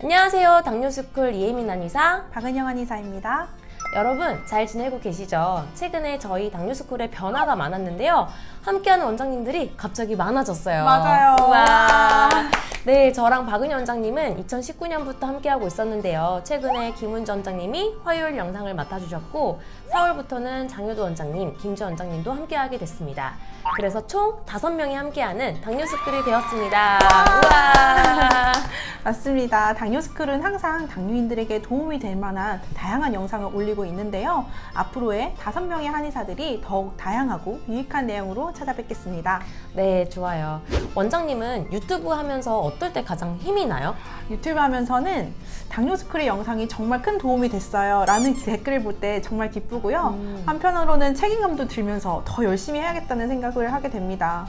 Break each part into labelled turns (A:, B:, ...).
A: 안녕하세요. 당뇨스쿨 이혜민 한의사
B: 박은영 한의사입니다.
A: 여러분 잘 지내고 계시죠? 최근에 저희 당뇨스쿨에 변화가 많았는데요. 함께하는 원장님들이 갑자기 많아졌어요.
B: 맞아요.
A: 우와. 네, 저랑 박은영 원장님은 2019년부터 함께하고 있었는데요. 최근에 김은주 원장님이 화요일 영상을 맡아주셨고 4월부터는 장효도 원장님, 김주 원장님도 함께하게 됐습니다. 그래서 총 5명이 함께하는 당뇨스쿨이 되었습니다. 우와.
B: 맞습니다. 당뇨스쿨은 항상 당뇨인들에게 도움이 될 만한 다양한 영상을 올리고 있는데요. 앞으로의 5명의 한의사들이 더욱 다양하고 유익한 내용으로 찾아뵙겠습니다.
A: 네, 좋아요. 원장님은 유튜브 하면서 어떨 때 가장 힘이 나요?
B: 유튜브 하면서는 당뇨스쿨의 영상이 정말 큰 도움이 됐어요 라는 댓글을 볼 때 정말 기쁘고요. 한편으로는 책임감도 들면서 더 열심히 해야겠다는 생각을 하게 됩니다.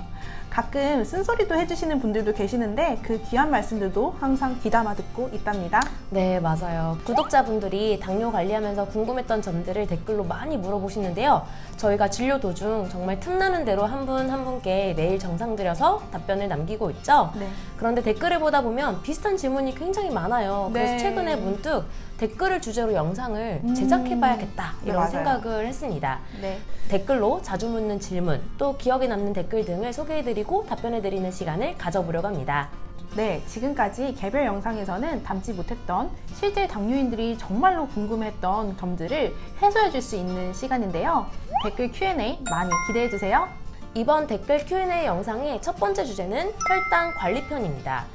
B: 가끔 쓴소리도 해주시는 분들도 계시는데 그 귀한 말씀들도 항상 귀담아 듣고 있답니다.
A: 네, 맞아요. 구독자분들이 당뇨 관리하면서 궁금했던 점들을 댓글로 많이 물어보시는데요. 저희가 진료 도중 정말 틈나는 대로 한 분 한 분께 매일 정상 들여서 답변을 남기고 있죠.
B: 네.
A: 그런데 댓글을 보다 보면 비슷한 질문이 굉장히 많아요. 그래서
B: 네.
A: 최근에 문득 댓글을 주제로 영상을 제작해봐야겠다 이런
B: 맞아요.
A: 생각을 했습니다.
B: 네.
A: 댓글로 자주 묻는 질문, 또 기억에 남는 댓글 등을 소개해드리고 답변해드리는 시간을 가져보려고 합니다.
B: 네, 지금까지 개별 영상에서는 담지 못했던 실제 당뇨인들이 정말로 궁금했던 점들을 해소해 줄 수 있는 시간인데요. 댓글 Q&A 많이 기대해 주세요.
A: 이번 댓글 Q&A 영상의 첫 번째 주제는 혈당 관리편입니다.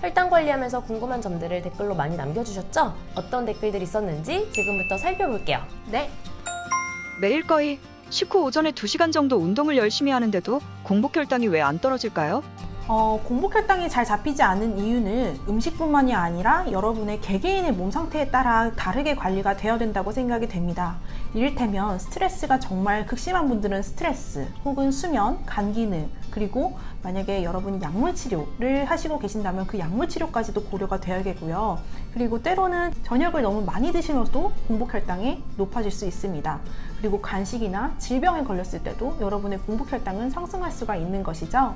A: 혈당 관리하면서 궁금한 점들을 댓글로 많이 남겨주셨죠? 어떤 댓글들이 있었는지 지금부터 살펴볼게요.
B: 네.
C: 매일 거의 식후 오전에 2시간 정도 운동을 열심히 하는데도 공복혈당이 왜 안 떨어질까요?
B: 공복혈당이 잘 잡히지 않은 이유는 음식뿐만이 아니라 여러분의 개개인의 몸 상태에 따라 다르게 관리가 되어야 된다고 생각이 됩니다. 이를테면 스트레스가 정말 극심한 분들은 스트레스 혹은 수면, 간 기능, 그리고 만약에 여러분이 약물 치료를 하시고 계신다면 그 약물 치료까지도 고려가 되어야겠고요. 그리고 때로는 저녁을 너무 많이 드시면서도 공복혈당이 높아질 수 있습니다. 그리고 간식이나 질병에 걸렸을 때도 여러분의 공복혈당은 상승할 수가 있는 것이죠.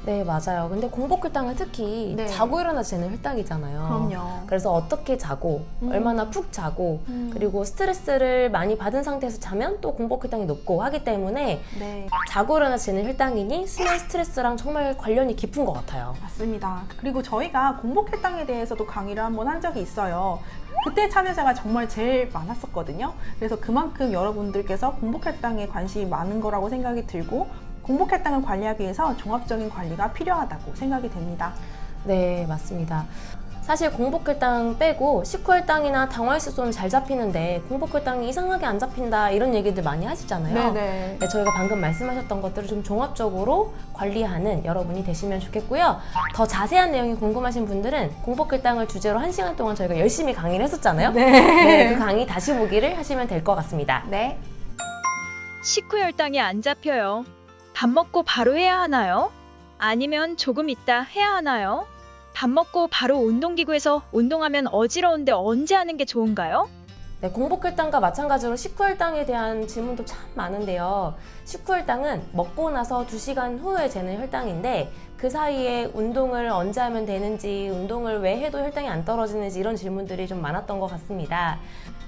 A: 네, 맞아요. 근데 공복혈당은 특히
B: 네.
A: 자고 일어나서 재는 혈당이잖아요.
B: 그럼요.
A: 그래서 어떻게 자고, 얼마나 푹 자고, 그리고 스트레스를 많이 받은 상태에서 자면 또 공복혈당이 높고 하기 때문에
B: 네.
A: 자고 일어나서 재는 혈당이니 수면 스트레스랑 정말 관련이 깊은 것 같아요.
B: 맞습니다. 그리고 저희가 공복혈당에 대해서도 강의를 한번 한 적이 있어요. 그때 참여자가 정말 제일 많았었거든요. 그래서 그만큼 여러분들께서 공복혈당에 관심이 많은 거라고 생각이 들고 공복혈당을 관리하기 위해서 종합적인 관리가 필요하다고 생각이 됩니다.
A: 네, 맞습니다. 사실 공복혈당 빼고 식후혈당이나 당화혈색소는 잘 잡히는데 공복혈당이 이상하게 안 잡힌다 이런 얘기들 많이 하시잖아요.
B: 네네.
A: 네, 저희가 방금 말씀하셨던 것들을 좀 종합적으로 관리하는 여러분이 되시면 좋겠고요. 더 자세한 내용이 궁금하신 분들은 공복혈당을 주제로 1시간 동안 저희가 열심히 강의를 했었잖아요. 네, 그 강의 다시 보기를 하시면 될 것 같습니다.
B: 네.
C: 식후혈당이 안 잡혀요. 밥 먹고 바로 해야 하나요? 아니면 조금 있다 해야 하나요? 밥 먹고 바로 운동기구에서 운동하면 어지러운데 언제 하는 게 좋은가요?
A: 네, 공복혈당과 마찬가지로 식후혈당에 대한 질문도 참 많은데요. 식후혈당은 먹고 나서 2시간 후에 재는 혈당인데 그 사이에 운동을 언제 하면 되는지, 운동을 왜 해도 혈당이 안 떨어지는지 이런 질문들이 좀 많았던 것 같습니다.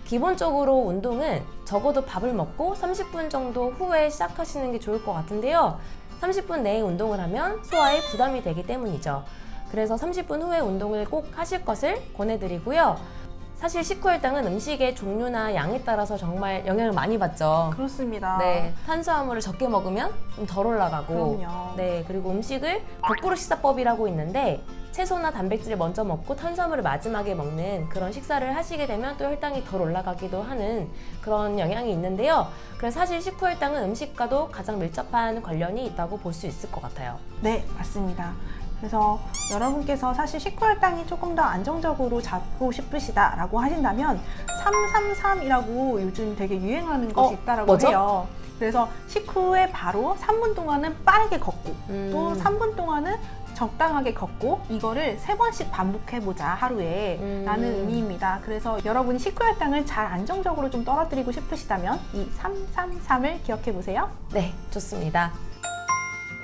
A: 기본적으로 운동은 적어도 밥을 먹고 30분 정도 후에 시작하시는 게 좋을 것 같은데요. 30분 내에 운동을 하면 소화에 부담이 되기 때문이죠. 그래서 30분 후에 운동을 꼭 하실 것을 권해드리고요. 사실 식후혈당은 음식의 종류나 양에 따라서 정말 영향을 많이 받죠.
B: 그렇습니다.
A: 네, 탄수화물을 적게 먹으면 좀 덜 올라가고,
B: 그럼요.
A: 네, 그리고 음식을 거꾸로 식사법이라고 있는데 채소나 단백질을 먼저 먹고 탄수화물을 마지막에 먹는 그런 식사를 하시게 되면 또 혈당이 덜 올라가기도 하는 그런 영향이 있는데요. 그래서 사실 식후혈당은 음식과도 가장 밀접한 관련이 있다고 볼 수 있을 것 같아요.
B: 네, 맞습니다. 그래서 여러분께서 사실 식후혈당이 조금 더 안정적으로 잡고 싶으시다라고 하신다면 333이라고 요즘 되게 유행하는 것이 있다라고
A: 뭐죠?
B: 해요. 그래서 식후에 바로 3분 동안은 빠르게 걷고 또 3분 동안은 적당하게 걷고 이거를 3번씩 반복해보자 하루에 라는 의미입니다. 그래서 여러분이 식후혈당을 잘 안정적으로 좀 떨어뜨리고 싶으시다면 이 333을 기억해보세요.
A: 네, 좋습니다.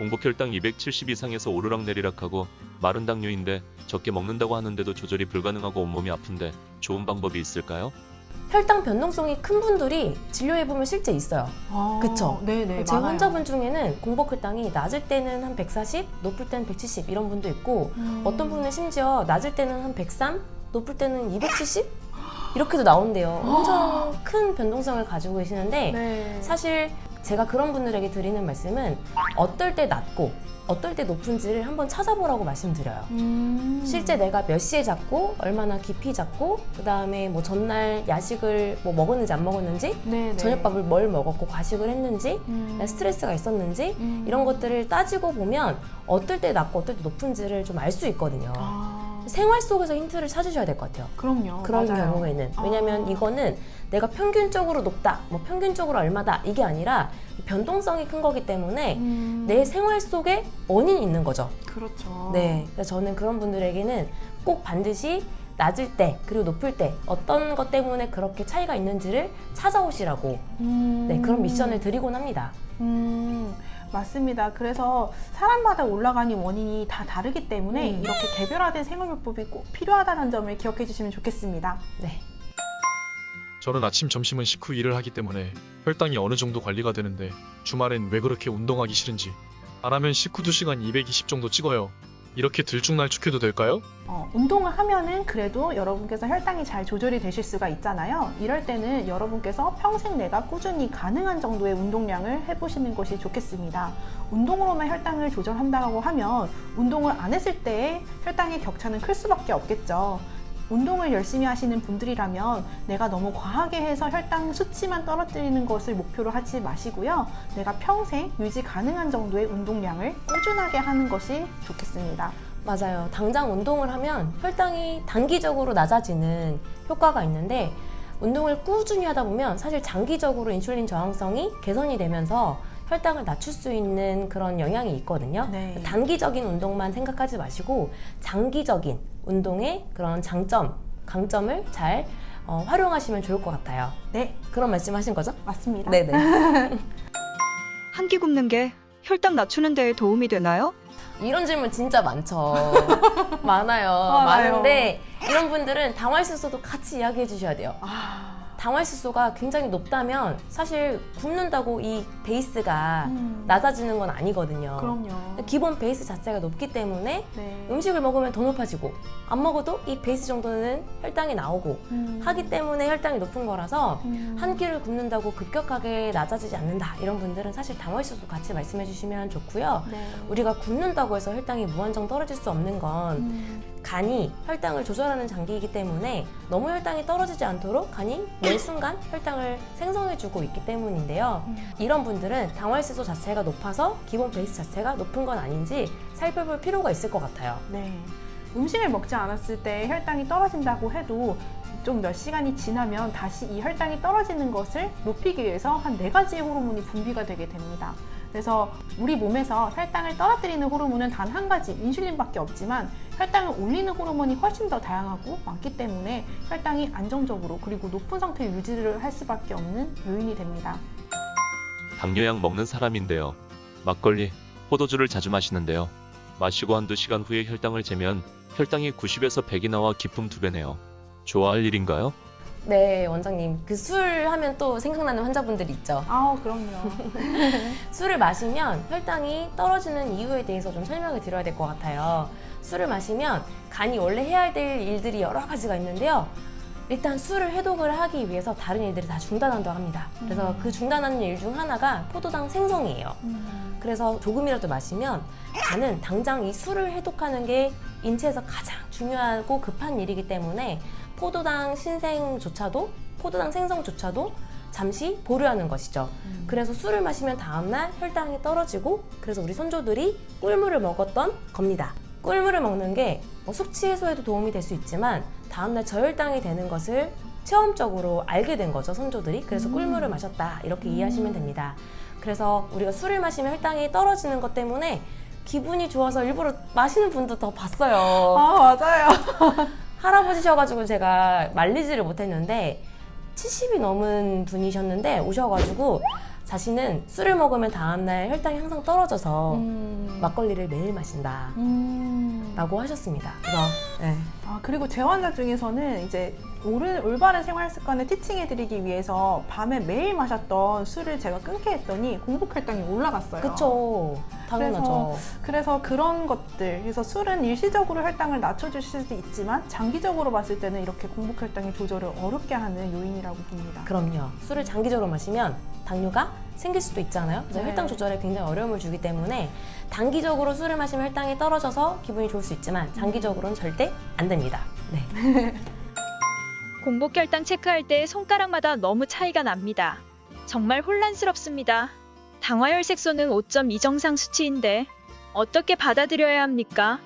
D: 공복 혈당 270 이상에서 오르락내리락하고 마른 당뇨인데 적게 먹는다고 하는데도 조절이 불가능하고 온몸이 아픈데 좋은 방법이 있을까요?
A: 혈당 변동성이 큰 분들이 진료해보면 실제 있어요. 그쵸?
B: 네네.
A: 제
B: 많아요.
A: 환자분 중에는 공복 혈당이 낮을 때는 한 140, 높을 때는 170 이런 분도 있고 어떤 분은 심지어 낮을 때는 한 103, 높을 때는 270 이렇게도 나온대요. 엄청 큰 변동성을 가지고 계시는데
B: 네.
A: 사실 제가 그런 분들에게 드리는 말씀은 어떨 때 낮고 어떨 때 높은지를 한번 찾아보라고 말씀드려요. 실제 내가 몇 시에 잤고 얼마나 깊이 잤고 그 다음에 뭐 전날 야식을 뭐 먹었는지 안 먹었는지
B: 네네.
A: 저녁밥을 뭘 먹었고 과식을 했는지 스트레스가 있었는지 이런 것들을 따지고 보면 어떨 때 낮고 어떨 때 높은지를 좀 알 수 있거든요. 생활 속에서 힌트를 찾으셔야 될 것 같아요.
B: 그럼요.
A: 그런
B: 맞아요.
A: 경우에는 왜냐하면 이거는 내가 평균적으로 높다, 뭐 평균적으로 얼마다 이게 아니라 변동성이 큰 거기 때문에 내 생활 속에 원인이 있는 거죠.
B: 그렇죠.
A: 네, 그래서 저는 그런 분들에게는 꼭 반드시 낮을 때 그리고 높을 때 어떤 것 때문에 그렇게 차이가 있는지를 찾아오시라고 네, 그런 미션을 드리곤 합니다.
B: 맞습니다. 그래서 사람마다 올라가는 원인이 다 다르기 때문에
A: 음.
B: 이렇게 개별화된 생활요법이 꼭 필요하다는 점을 기억해 주시면 좋겠습니다.
A: 네.
E: 저는 아침, 점심은 식후 일을 하기 때문에 혈당이 어느 정도 관리가 되는데 주말엔 왜 그렇게 운동하기 싫은지 안 하면 식후 2시간 220 정도 찍어요. 이렇게 들쭉날쭉해도 될까요?
B: 운동을 하면은 그래도 여러분께서 혈당이 잘 조절이 되실 수가 있잖아요. 이럴 때는 여러분께서 평생 내가 꾸준히 가능한 정도의 운동량을 해보시는 것이 좋겠습니다. 운동으로만 혈당을 조절한다고 하면 운동을 안 했을 때의 혈당의 격차는 클 수밖에 없겠죠. 운동을 열심히 하시는 분들이라면 내가 너무 과하게 해서 혈당 수치만 떨어뜨리는 것을 목표로 하지 마시고요. 내가 평생 유지 가능한 정도의 운동량을 꾸준하게 하는 것이 좋겠습니다.
A: 맞아요. 당장 운동을 하면 혈당이 단기적으로 낮아지는 효과가 있는데 운동을 꾸준히 하다 보면 사실 장기적으로 인슐린 저항성이 개선이 되면서 혈당을 낮출 수 있는 그런 영향이 있거든요.
B: 네.
A: 단기적인 운동만 생각하지 마시고 장기적인 운동의 그런 장점, 강점을 잘 활용하시면 좋을 것 같아요.
B: 네,
A: 그런 말씀 하신 거죠?
B: 맞습니다.
A: 네네.
C: 한 끼 굶는 게 혈당 낮추는 데 도움이 되나요?
A: 이런 질문 진짜 많죠. 많아요.
B: 많아요.
A: 많은데 이런 분들은 당화혈수소도 같이 이야기해 주셔야 돼요. 당화혈수소가 굉장히 높다면 사실 굶는다고 이 베이스가 낮아지는 건 아니거든요.
B: 그럼요.
A: 기본 베이스 자체가 높기 때문에
B: 네.
A: 음식을 먹으면 더 높아지고 안 먹어도 이 베이스 정도는 혈당이 나오고 하기 때문에 혈당이 높은 거라서 한 끼를 굶는다고 급격하게 낮아지지 않는다 이런 분들은 사실 당화혈수소 같이 말씀해 주시면 좋고요.
B: 네.
A: 우리가 굶는다고 해서 혈당이 무한정 떨어질 수 없는 건 간이 혈당을 조절하는 장기이기 때문에 너무 혈당이 떨어지지 않도록 간이 매 순간 혈당을 생성해주고 있기 때문인데요. 이런 분들은 당화혈수소 자체가 높아서 기본 베이스 자체가 높은 건 아닌지 살펴볼 필요가 있을 것 같아요.
B: 네. 음식을 먹지 않았을 때 혈당이 떨어진다고 해도 좀 몇 시간이 지나면 다시 이 혈당이 떨어지는 것을 높이기 위해서 한 4가지의 호르몬이 분비가 되게 됩니다. 그래서 우리 몸에서 혈당을 떨어뜨리는 호르몬은 단 한 가지, 인슐린밖에 없지만 혈당을 올리는 호르몬이 훨씬 더 다양하고 많기 때문에 혈당이 안정적으로 그리고 높은 상태 유지를 할 수밖에 없는 요인이 됩니다.
D: 당뇨약 먹는 사람인데요. 막걸리, 포도주를 자주 마시는데요. 마시고 한두 시간 후에 혈당을 재면 혈당이 90에서 100이 나와 기품 2배네요. 좋아할 일인가요?
A: 네, 원장님. 그 술 하면 또 생각나는 환자분들이 있죠.
B: 그럼요.
A: 술을 마시면 혈당이 떨어지는 이유에 대해서 좀 설명을 드려야 될 것 같아요. 술을 마시면 간이 원래 해야 될 일들이 여러 가지가 있는데요. 일단 술을 해독을 하기 위해서 다른 일들이 다 중단한다고 합니다. 그래서 그 중단하는 일 중 하나가 포도당 생성이에요. 그래서 조금이라도 마시면 간은 당장 이 술을 해독하는 게 인체에서 가장 중요하고 급한 일이기 때문에 포도당 신생조차도, 포도당 생성조차도 잠시 보류하는 것이죠. 그래서 술을 마시면 다음날 혈당이 떨어지고 그래서 우리 선조들이 꿀물을 먹었던 겁니다. 꿀물을 먹는 게 숙취 해소에도 도움이 될 수 있지만 다음날 저혈당이 되는 것을 체험적으로 알게 된 거죠, 선조들이. 그래서 꿀물을 마셨다 이렇게 이해하시면 됩니다. 그래서 우리가 술을 마시면 혈당이 떨어지는 것 때문에 기분이 좋아서 일부러 마시는 분도 더 봤어요.
B: 맞아요.
A: 할아버지셔가지고 제가 말리지를 못했는데 70이 넘은 분이셨는데 오셔가지고 자신은 술을 먹으면 다음날 혈당이 항상 떨어져서 막걸리를 매일 마신다 라고 하셨습니다. 그래서 네.
B: 그리고 제 환자 중에서는 이제 올바른 생활 습관을 티칭해드리기 위해서 밤에 매일 마셨던 술을 제가 끊게 했더니 공복 혈당이 올라갔어요.
A: 그쵸. 당연하죠.
B: 그래서 그런 것들, 그래서 술은 일시적으로 혈당을 낮춰줄 수도 있지만 장기적으로 봤을 때는 이렇게 공복 혈당의 조절을 어렵게 하는 요인이라고 봅니다.
A: 그럼요. 술을 장기적으로 마시면 당뇨가 생길 수도 있잖아요. 그래서
B: 네.
A: 혈당 조절에 굉장히 어려움을 주기 때문에 단기적으로 술을 마시면 혈당이 떨어져서 기분이 좋을 수 있지만 장기적으로는 절대 안 됩니다. 네.
C: 공복 혈당 체크할 때 손가락마다 너무 차이가 납니다. 정말 혼란스럽습니다. 당화혈색소는 5.2 정상 수치인데 어떻게 받아들여야 합니까?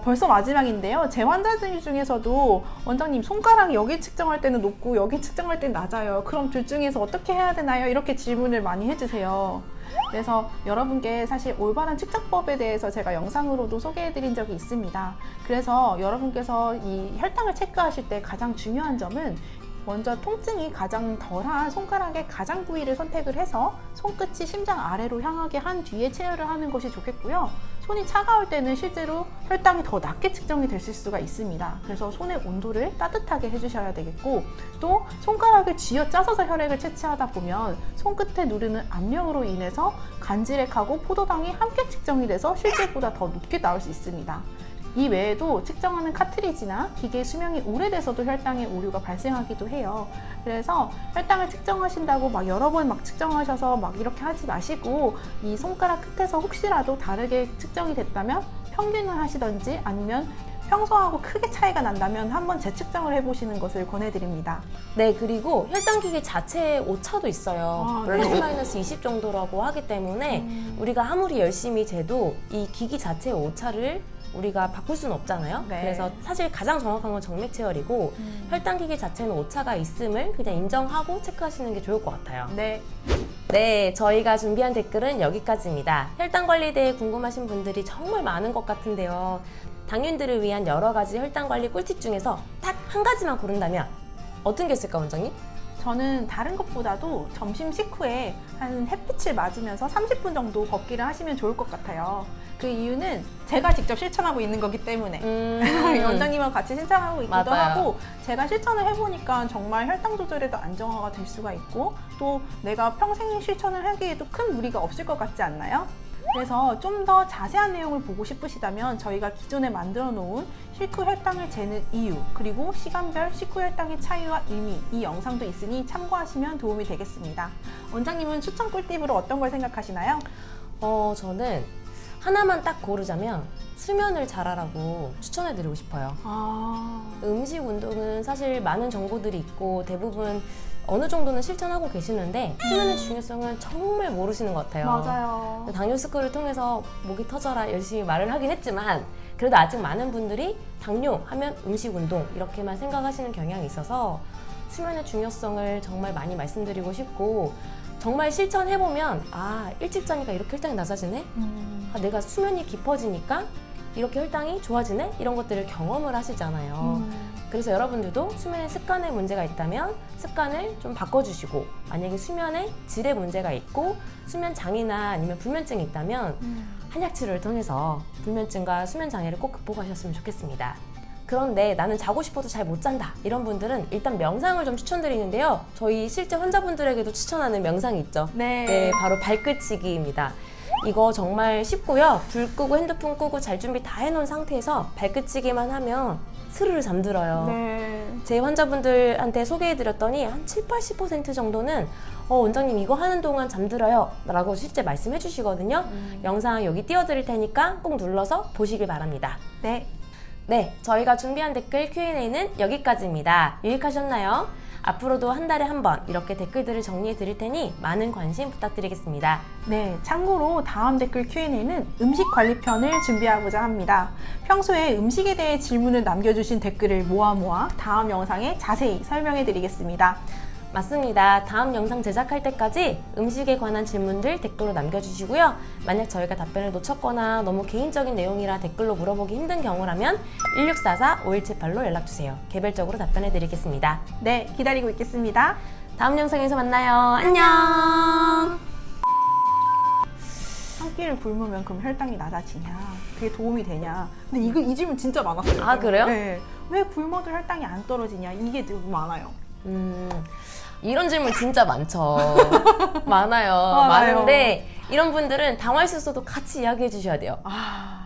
B: 벌써 마지막인데요. 제 환자들 중에서도 원장님 손가락 여기 측정할 때는 높고 여기 측정할 때는 낮아요. 그럼 둘 중에서 어떻게 해야 되나요? 이렇게 질문을 많이 해주세요. 그래서 여러분께 사실 올바른 측정법에 대해서 제가 영상으로도 소개해드린 적이 있습니다. 그래서 여러분께서 이 혈당을 체크하실 때 가장 중요한 점은 먼저 통증이 가장 덜한 손가락의 가장 부위를 선택을 해서 손끝이 심장 아래로 향하게 한 뒤에 체열을 하는 것이 좋겠고요. 손이 차가울 때는 실제로 혈당이 더 낮게 측정이 됐을 수가 있습니다. 그래서 손의 온도를 따뜻하게 해주셔야 되겠고, 또 손가락을 쥐어짜서 혈액을 채취하다 보면 손끝에 누르는 압력으로 인해서 간질액하고 포도당이 함께 측정이 돼서 실제보다 더 높게 나올 수 있습니다. 이 외에도 측정하는 카트리지나 기계의 수명이 오래돼서도 혈당에 오류가 발생하기도 해요. 그래서 혈당을 측정하신다고 막 여러 번 막 측정하셔서 막 이렇게 하지 마시고, 이 손가락 끝에서 혹시라도 다르게 측정이 됐다면 평균을 하시던지 아니면 평소하고 크게 차이가 난다면 한번 재측정을 해보시는 것을 권해드립니다.
A: 네, 그리고 혈당기계 자체에 오차도 있어요.
B: 네.
A: 플러스 마이너스 20 정도라고 하기 때문에 우리가 아무리 열심히 재도 이 기기 자체의 오차를 우리가 바꿀 수는 없잖아요.
B: 네.
A: 그래서 사실 가장 정확한 건 정맥 체열이고 혈당기계 자체는 오차가 있음을 그냥 인정하고 체크하시는 게 좋을 것 같아요.
B: 네.
A: 네, 저희가 준비한 댓글은 여기까지입니다. 혈당 관리에 대해 궁금하신 분들이 정말 많은 것 같은데요. 당뇨인들을 위한 여러 가지 혈당 관리 꿀팁 중에서 딱 한 가지만 고른다면 어떤 게 있을까, 원장님?
B: 저는 다른 것보다도 점심 식후에 한 햇빛을 맞으면서 30분 정도 걷기를 하시면 좋을 것 같아요. 그 이유는 제가 직접 실천하고 있는 거기 때문에 원장님과 같이 실천하고 있기도
A: 맞아요.
B: 하고, 제가 실천을 해보니까 정말 혈당 조절에도 안정화가 될 수가 있고, 또 내가 평생 실천을 하기에도 큰 무리가 없을 것 같지 않나요? 그래서 좀 더 자세한 내용을 보고 싶으시다면 저희가 기존에 만들어 놓은 식후 혈당을 재는 이유, 그리고 시간별 식후 혈당의 차이와 의미, 이 영상도 있으니 참고하시면 도움이 되겠습니다. 원장님은 추천 꿀팁으로 어떤 걸 생각하시나요?
A: 저는 하나만 딱 고르자면 수면을 잘하라고 추천해드리고 싶어요. 음식, 운동은 사실 많은 정보들이 있고 대부분 어느 정도는 실천하고 계시는데 수면의 중요성은 정말 모르시는 것 같아요.
B: 맞아요.
A: 당뇨 스쿨을 통해서 목이 터져라 열심히 말을 하긴 했지만 그래도 아직 많은 분들이 당뇨 하면 음식, 운동 이렇게만 생각하시는 경향이 있어서 수면의 중요성을 정말 많이 말씀드리고 싶고, 정말 실천해보면 일찍 자니까 이렇게 혈당이 낮아지네? 내가 수면이 깊어지니까 이렇게 혈당이 좋아지네? 이런 것들을 경험을 하시잖아요. 그래서 여러분들도 수면에 습관에 문제가 있다면 습관을 좀 바꿔주시고, 만약에 수면에 질에 문제가 있고 수면 장애나 아니면 불면증이 있다면 한약 치료를 통해서 불면증과 수면 장애를 꼭 극복하셨으면 좋겠습니다. 그런데 나는 자고 싶어도 잘 못 잔다 이런 분들은 일단 명상을 좀 추천드리는데요. 저희 실제 환자분들에게도 추천하는 명상이 있죠. 네, 바로 발끝치기입니다. 이거 정말 쉽고요. 불 끄고 핸드폰 끄고 잘 준비 다 해놓은 상태에서 발끝치기만 하면 스르르 잠들어요.
B: 네.
A: 제 환자분들한테 소개해드렸더니 한 70-80% 정도는 원장님 이거 하는 동안 잠들어요 라고 실제 말씀해 주시거든요. 영상 여기 띄워드릴 테니까 꼭 눌러서 보시길 바랍니다. 네, 저희가 준비한 댓글 Q&A는 여기까지입니다. 유익하셨나요? 앞으로도 한 달에 한 번 이렇게 댓글들을 정리해 드릴 테니 많은 관심 부탁드리겠습니다.
B: 네, 참고로 다음 댓글 Q&A는 음식 관리편을 준비하고자 합니다. 평소에 음식에 대해 질문을 남겨주신 댓글을 모아 다음 영상에 자세히 설명해 드리겠습니다.
A: 맞습니다. 다음 영상 제작할 때까지 음식에 관한 질문들 댓글로 남겨주시고요. 만약 저희가 답변을 놓쳤거나 너무 개인적인 내용이라 댓글로 물어보기 힘든 경우라면 1644-5178로 연락주세요. 개별적으로 답변해드리겠습니다.
B: 네, 기다리고 있겠습니다.
A: 다음 영상에서 만나요. 안녕!
B: 한 끼를 굶으면 그럼 혈당이 낮아지냐? 그게 도움이 되냐? 근데 이 질문 진짜 많았어요.
A: 아, 그래요?
B: 네. 왜 굶어도 혈당이 안 떨어지냐? 이게 너무 많아요.
A: 이런 질문 진짜 많죠. 많아요.
B: 많아요.
A: 많은데 이런 분들은 당황할 수 있어도 같이 이야기해 주셔야 돼요.
B: 아,